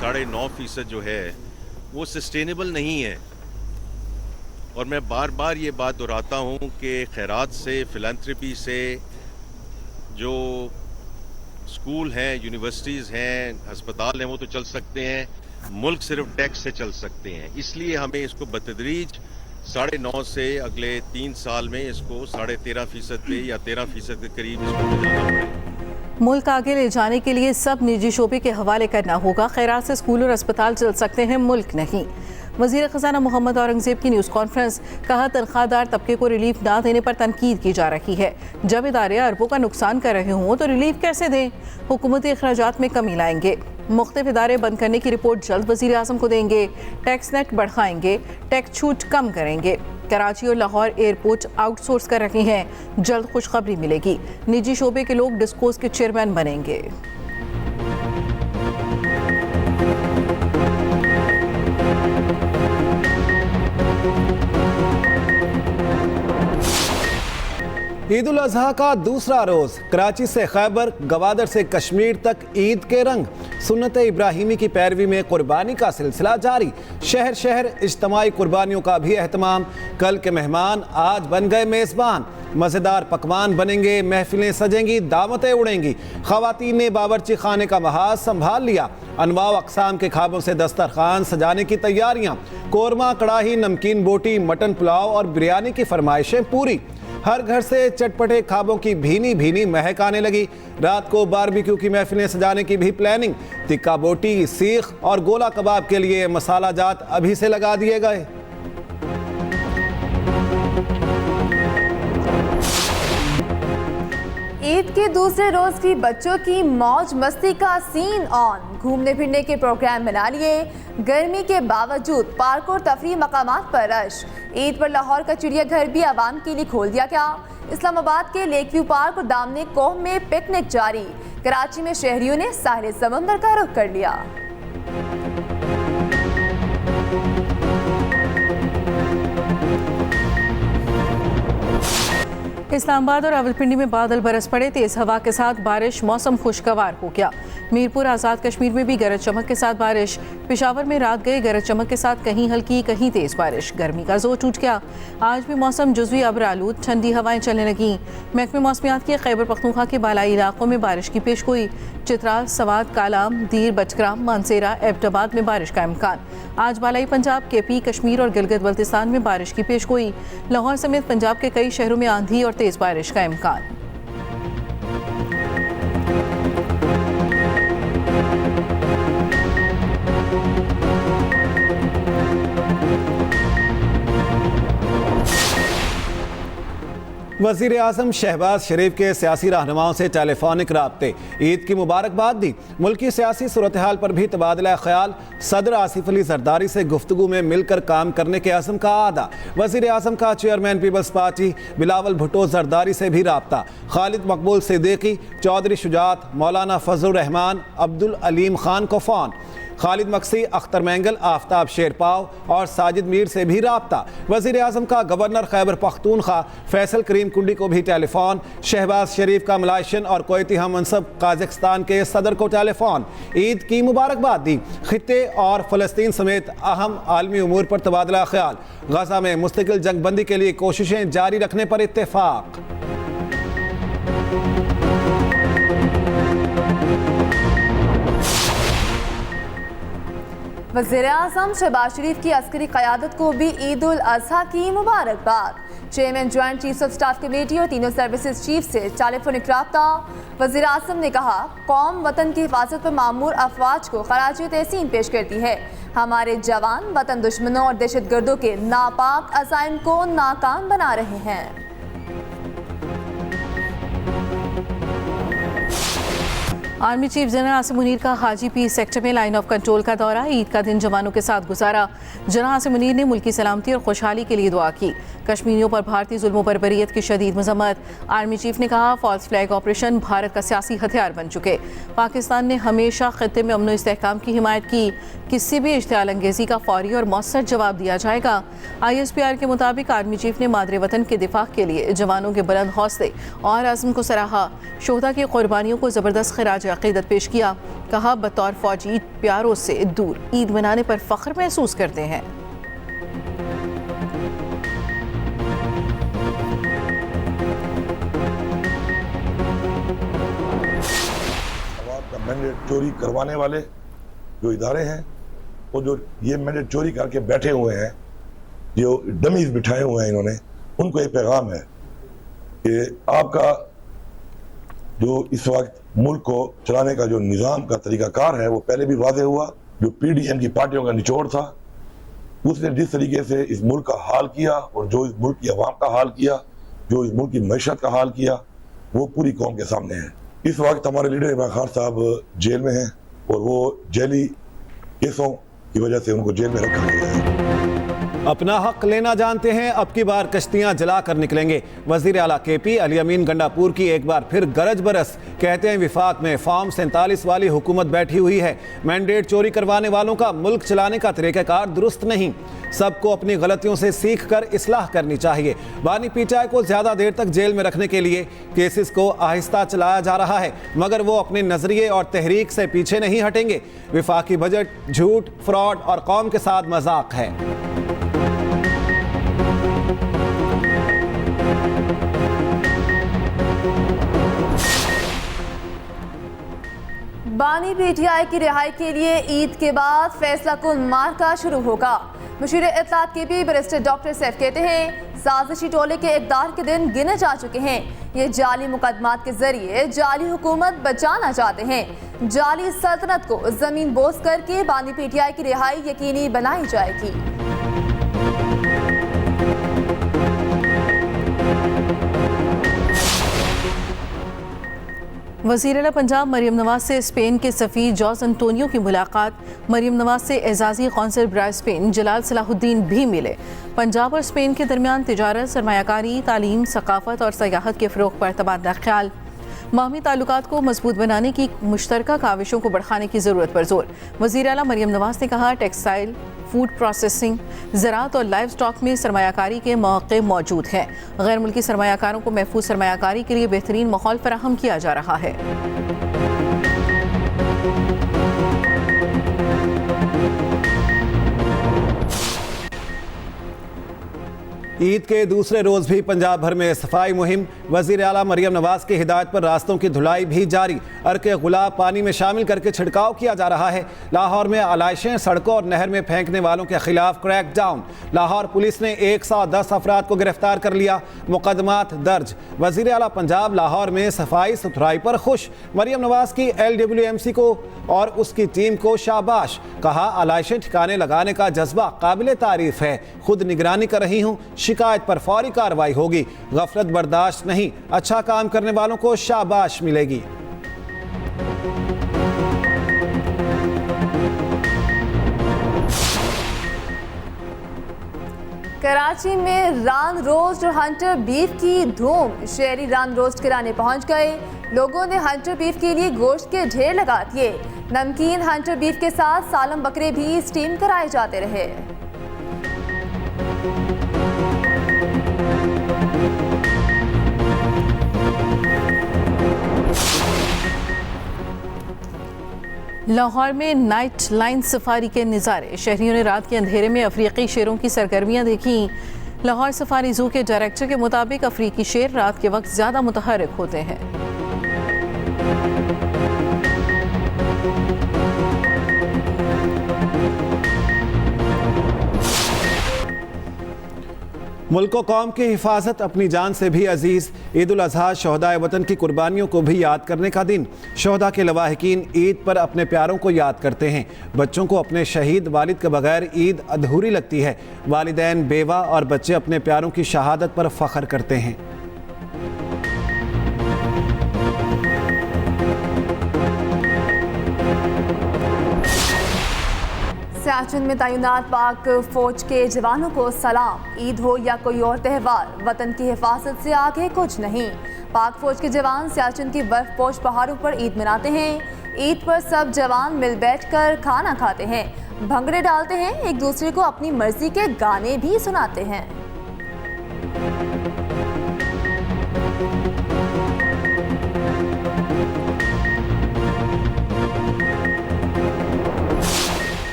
9.5% जो है वो सस्टेनेबल नहीं है। और मैं बार बार ये बात दोहराता हूँ कि खैरात से, फिलैंथ्रपी से जो स्कूल हैं, यूनिवर्सिटीज़ हैं, अस्पताल हैं, वो तो चल सकते हैं, मुल्क सिर्फ टैक्स से चल सकते हैं। इसलिए हमें इसको बतदरीज 9.5 से अगले 3 साल में इसको 13.5% पे या 13% के करीब इसको मिलाना पड़ेगा। मुल्क आगे ले जाने के लिए सब निजी शोबे के हवाले करना होगा। खैरात से स्कूल और अस्पताल चल सकते हैं, मुल्क नहीं। वज़ीर ख़ज़ाना मोहम्मद औरंगज़ेब की न्यूज़ कॉन्फ्रेंस। कहा, तनख्वाहदार तबके को रिलीफ ना देने पर तनकीद की जा रही है। जब इदारे अरबों का नुकसान कर रहे हों तो रिलीफ कैसे दें? हुकूमती अखराजात में कमी लाएंगे। मुख्तलिफ इदारे बंद करने की रिपोर्ट जल्द वज़ीर आज़म को देंगे। टैक्स नेट बढ़ाएंगे, टैक्स छूट कम करेंगे। कराची और लाहौर एयरपोर्ट आउटसोर्स कर रहे हैं, जल्द खुशखबरी मिलेगी। निजी शोबे के लोग डिस्कोस के चेयरमैन बनेंगे। ईद उल अजहा का दूसरा रोज कराची से खैबर, गवादर से कश्मीर तक ईद के रंग। सुन्नत इब्राहिमी की पैरवी में कुर्बानी का सिलसिला जारी। शहर शहर इज्तमाई कुर्बानियों का भी एहतमाम। कल के मेहमान आज बन गए मेज़बान। मज़ेदार पकवान बनेंगे, महफिलें सजेंगी, दावतें उड़ेंगी। ख़वातीन ने बावर्ची खाने का महाज संभाल लिया। अनवा अक़साम के खाबों से दस्तरखान सजाने की तैयारियाँ। कोरमा, कड़ाही, नमकीन बोटी, मटन पुलाव और बिरयानी की फरमाइशें पूरी। हर घर से चटपटे खाबों की भीनी भीनी महक आने लगी। रात को बारबेक्यू की महफिलें सजाने की भी प्लानिंग। टिक्का बोटी, सीख और गोला कबाब के लिए मसाला जात अभी से लगा दिए गए। ईद के दूसरे रोज की बच्चों की मौज मस्ती का सीन ऑन। घूमने फिरने के प्रोग्राम बना लिए। गर्मी के बावजूद पार्क और तफरीह मकामात पर रश। ईद पर लाहौर का चिड़ियाघर भी आवाम के लिए खोल दिया गया। इस्लामाबाद के लेक व्यू पार्क और दामने कोह में पिकनिक जारी। कराची में शहरियों ने साहिल समंदर का रुख कर लिया। इस्लामाबाद और रावलपिंडी में बादल बरस पड़े। तेज हवा के साथ बारिश, मौसम खुशगवार हो गया। मीरपुर, आज़ाद कश्मीर में भी गरज चमक के साथ बारिश। पेशावर में रात गए गरज चमक के साथ कहीं हल्की कहीं तेज बारिश। गर्मी का जोर टूट गया। आज भी मौसम जुज़वी अब्र आलूद, ठंडी हवाएं चलने लगीं। महकमे मौसमियात के खैबर पख्तूनख्वा के बालाई इलाकों में बारिश की पेशगोई। चित्राल, सवात, कालाम, दीर, बचग्राम, मानसेरा, एबटाबाद में बारिश का इम्कान। आज बालाई पंजाब, केपी, कश्मीर और गिलगित बल्तिस्तान में बारिश की पेशगोई। लाहौर समेत पंजाब के कई शहरों में आंधी और तेज बारिश का इम्कान। वज़ीर आज़म शहबाज शरीफ के सियासी रहनुमाओं से टेलीफोनिक राब्ते। ईद की मुबारकबाद दी। मुल्की सियासी सूरत हाल पर भी तबादला ख्याल। सदर आसिफ अली जरदारी से गुफ्तगू में मिलकर काम करने के अज़म का आदा। वज़ीर आज़म का chairman Peoples Party Bilawal Bhutto Zardari से भी राब्ता। खालिद मकबूल सिद्दीकी, चौधरी शुजात, मौलाना फजल रहमान, अब्दुल अलीम खान को फ़ोन। खालिद मक्सी, अख्तर मैंगल, आफ्ताब शेरपाव और साजिद मीर से भी राब्ता। वज़ीर आज़म का गवर्नर खैबर पख्तूनख्वा फैसल करीम कुंडी को भी टेलीफोन। शहबाज शरीफ का मलाइशन और कोयती हम मनसब काज़ाकिस्तान के सदर को टेलीफोन। ईद की मुबारकबाद दी। खित्ते और फ़लस्तीन समेत अहम आलमी उमूर पर तबादला ख्याल। गज़ा में मुस्तकिल जंगबंदी के लिए कोशिशें जारी रखने पर इत्तेफाक। वज़ीर-ए-आज़म शहबाज शरीफ की अस्करी क़यादत को भी ईद उल अज़हा की मुबारकबाद। Chairman joint chiefs of staff committee और तीनों सर्विसेज चीफ से टेलीफोनिक राब्ता। वज़ीर आज़म ने कहा, कौम वतन की हिफाजत पर मामूर अफवाज को खराज तहसीन पेश करती है। हमारे जवान वतन दुश्मनों और दहशत गर्दों के नापाक अज़ाइम को नाकाम बना रहे हैं। Army chief general Asim Munir का हाजी पीर सेक्टर में लाइन ऑफ कंट्रोल का दौरा। ईद का दिन जवानों के साथ गुजारा। जनरल आसिम मुनीर ने मुल्की सलामती और खुशहाली के लिए दुआ की। कश्मीरियों पर भारतीय जुल्म बरबरीत की शदीद मजम्मत। आर्मी चीफ ने कहा, फॉल्स फ्लैग ऑपरेशन भारत का सियासी हथियार बन चुके। पाकिस्तान ने हमेशा खित्ते में अमन इस्तेहकाम की हिमायत की। किसी भी इश्तियाल अंगेजी का फौरी और मौसर जवाब दिया जाएगा। ISPR के मुताबिक आर्मी चीफ ने मादरे वतन के दिफा के लिए जवानों के बुलंद हौसले और अज़्म को सराहा। शोहदा की कुर्बानियों को ज़बरदस्त खिराज अकीदत पेश किया। कहा, बतौर फौजी प्यारों से दूर ईद मनाने पर फख्र महसूस करते हैं। मैंडेट चोरी करवाने वाले जो इदारे हैं, वो जो ये मैंडेट चोरी करके बैठे हुए हैं, जो डमीज बिठाए हुए हैं इन्होंने, उनको एक पैगाम है कि आपका जो इस वक्त मुल्क को चलाने का जो निज़ाम का तरीकाकार है वो पहले भी वाज़ेह हुआ। जो PDM की पार्टियों का निचोड़ था, उसने जिस तरीके से इस मुल्क का हाल किया और जो इस मुल्क की अवाम का हाल किया, जो इस मुल्क की मईशत का हाल किया, वो पूरी कौम के सामने है। इस वक्त हमारे लीडर इमरान खान साहब जेल में हैं और वो जेली केसों की वजह से उनको जेल में रखा गया है। अपना हक लेना जानते हैं, अब की बार कश्तियां जला कर निकलेंगे। वजीर आला KP अली अमीन गंडापुर की एक बार फिर गरज बरस। कहते हैं विफाक में फॉर्म 47 वाली हुकूमत बैठी हुई है। मैंडेट चोरी करवाने वालों का मुल्क चलाने का तरीकाकार दुरुस्त नहीं। सबको अपनी गलतियों से सीख कर इस्लाह करनी चाहिए। बानी PTI को ज्यादा देर तक जेल में रखने के लिए केसेस को आहिस्ता चलाया जा रहा है, मगर वो अपने नजरिए और तहरीक से पीछे नहीं हटेंगे। विफाकी बजट झूठ, फ्रॉड और कौम के साथ मजाक है। बानी PTI की रिहाई के लिए ईद के बाद फैसला कुन मार्का शुरू होगा। मुशीर इत्तलात KP बैरिस्टर डॉक्टर सैफ कहते हैं, साजिशी टोले के इक़दार के दिन गिने जा चुके हैं। ये जाली मुकदमात के जरिए जाली हुकूमत बचाना चाहते हैं। जाली सल्तनत को जमीन बोस करके बानी PTI की रिहाई यकीनी बनाई जाएगी। वज़ीर आला पंजाब मरियम नवाज से स्पेन के सफ़ीर जॉस एंटोनियो की मुलाकात। मरियम नवाज से एजाज़ी कौंसल बराए स्पेन जलाल सलाहुद्दीन भी मिले। पंजाब और स्पेन के दरमियान तिजारत, सरमायाकारी, तालीम, सकाफत और सयाहत के फ़रोग़ पर तबादला ख्याल। माहमी ताल्लुकात को मजबूत बनाने की मुश्तरका काविशों को बढ़ाने की ज़रूरत पर जोर। वज़ीर आला मरियम नवाज ने कहा, टेक्सटाइल, फूड प्रोसेसिंग, ज़राअत और लाइव स्टॉक में सरमायाकारी के मौक़े मौजूद हैं। गैर मुल्की सरमायाकारों को महफूज सरमायाकारी के लिए बेहतरीन माहौल फराहम किया जा रहा है। ईद के दूसरे रोज भी पंजाब भर में सफाई मुहिम। वजीर आला मरियम नवाज की हिदायत पर रास्तों की धुलाई भी जारी। अर्के गुलाब पानी में शामिल करके छिड़काव किया जा रहा है। लाहौर में आलाइशें, सड़कों और नहर में फेंकने वालों के खिलाफ क्रैक डाउन। लाहौर पुलिस ने 110 अफराद को गिरफ्तार कर लिया, मुकदमात दर्ज। वजीर आला पंजाब लाहौर में सफाई सुथराई पर खुश। मरियम नवाज की LWMC को और उसकी टीम को शाबाश। कहा, आलाइशें ठिकाने लगाने का जज्बा काबिल तारीफ है। खुद निगरानी कर रही हूँ, शिकायत पर फौरी कार्रवाई होगी। गफलत बर्दाश्त नहीं, अच्छा काम करने वालों को शाबाश मिलेगी। कराची में रान रोस्ट और हंटर बीफ की धूम। शहरी रान रोस्ट कराने पहुंच गए। लोगों ने हंटर बीफ के लिए गोश्त के ढेर लगा दिए। नमकीन हंटर बीफ के साथ सालम बकरे भी स्टीम कराए जाते रहे। लाहौर में नाइट लाइन सफारी के नज़ारे। शहरियों ने रात के अंधेरे में अफ्रीकी शेरों की सरगर्मियां देखी। लाहौर सफारी जू के डायरेक्टर के मुताबिक अफ्रीकी शेर रात के वक्त ज़्यादा मुतहर्रिक होते हैं। मुल्क व कौम की हिफाजत अपनी जान से भी अजीज़। ईद उल अज़हा शहदाए वतन की कुर्बानियों को भी याद करने का दिन। शहदा के लवाहिकीन ईद पर अपने प्यारों को याद करते हैं। बच्चों को अपने शहीद वालिद के बगैर ईद अधूरी लगती है। वालिदैन, बेवा और बच्चे अपने प्यारों की शहादत पर फ़ख्र करते हैं। सियाचिन में तैनात पाक फौज के जवानों को सलाम। ईद हो या कोई और त्यौहार, वतन की हिफाजत से आगे कुछ नहीं। पाक फौज के जवान सियाचिन की बर्फपोश पहाड़ों पर ईद मनाते हैं। ईद पर सब जवान मिल बैठकर खाना खाते हैं, भंगड़े डालते हैं, एक दूसरे को अपनी मर्जी के गाने भी सुनाते हैं।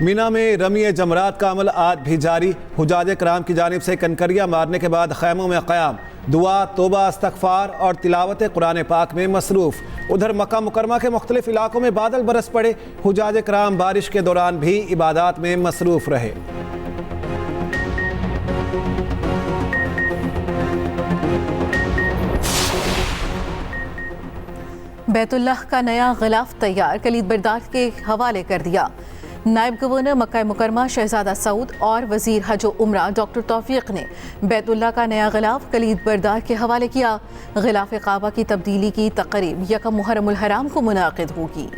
मीना में रमी जमरात का अमल आज भी जारी। हुजाज कराम की जानिब से कनकरियाँ मारने के बाद खैमों में क़याम, दुआ, तोबा, इस्तग़फ़ार और तिलावत कुरान पाक में मसरूफ़। उधर मक्का मुकरमा के मुख्तलिफ इलाकों में बादल बरस पड़े। हुजाज कराम बारिश के दौरान भी इबादात में मसरूफ़ रहे। बैतुल्लाह का नया गिलाफ तैयार, कलीद बरदार के हवाले कर दिया। नायब गवर्नर मक्का मुकरमा शहजादा सऊद और वजीर हज उम्रा डॉक्टर तौफीक ने बैतुल्लाह का नया गिलाफ कलीद बरदार के हवाले किया। गिलाफ काबा की तब्दीली की तकरीब 1 मुहर्रमुल हराम को मुनाकिद होगी।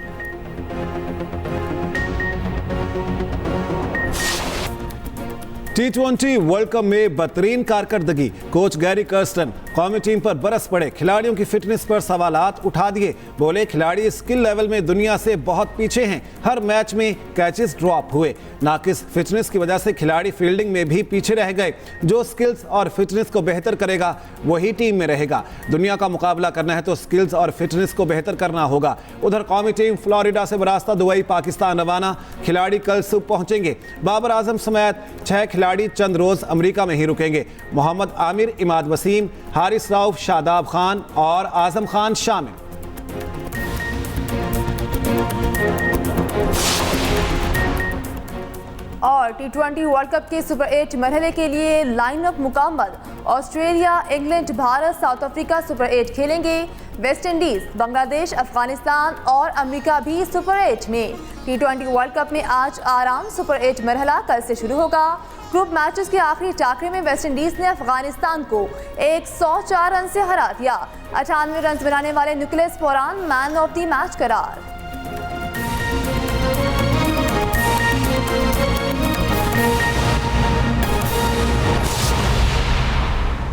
T20 वर्ल्ड कप में बेहतरीन कारकर्दगी, कोच गैरी कर्स्टन कौमी टीम पर बरस पड़े। खिलाड़ियों की फिटनेस पर सवालात उठा दिए। बोले खिलाड़ी स्किल लेवल में दुनिया से बहुत पीछे हैं। हर मैच में कैचेस ड्रॉप हुए। नाकिस फिटनेस की वजह से खिलाड़ी फील्डिंग में भी पीछे रह गए। जो स्किल्स और फिटनेस को बेहतर करेगा वही टीम में रहेगा। दुनिया का मुकाबला करना है तो स्किल्स और फिटनेस को बेहतर करना होगा। उधर कौमी टीम फ्लोरिडा से बरास्ता दुबई पाकिस्तान रवाना। खिलाड़ी कल सुबह पहुंचेंगे। बाबर आजम समेत 6 खिलाड़ी चंद रोज अमेरिका में ही रुकेंगे। मोहम्मद आमिर, इमाद वसीम, हारिस राउफ, शादाब खान और आजम खान शामिल। और T20 वर्ल्ड कप के सुपर 8 मरहले के लिए लाइनअप मुकम्मल। Australia, England, Bharat, south Africa super 8 खेलेंगे। वेस्ट इंडीज, बांग्लादेश, अफगानिस्तान और अमेरिका भी सुपर 8 में। T20 वर्ल्ड कप में आज आराम सुपर 8 मरहला कल से शुरू होगा। ग्रुप मैचेस के आखिरी टाकरे में वेस्ट इंडीज ने अफगानिस्तान को 104 रन से हरा दिया। 98 रन बनाने वाले Nicholas Pooran man of the match करार।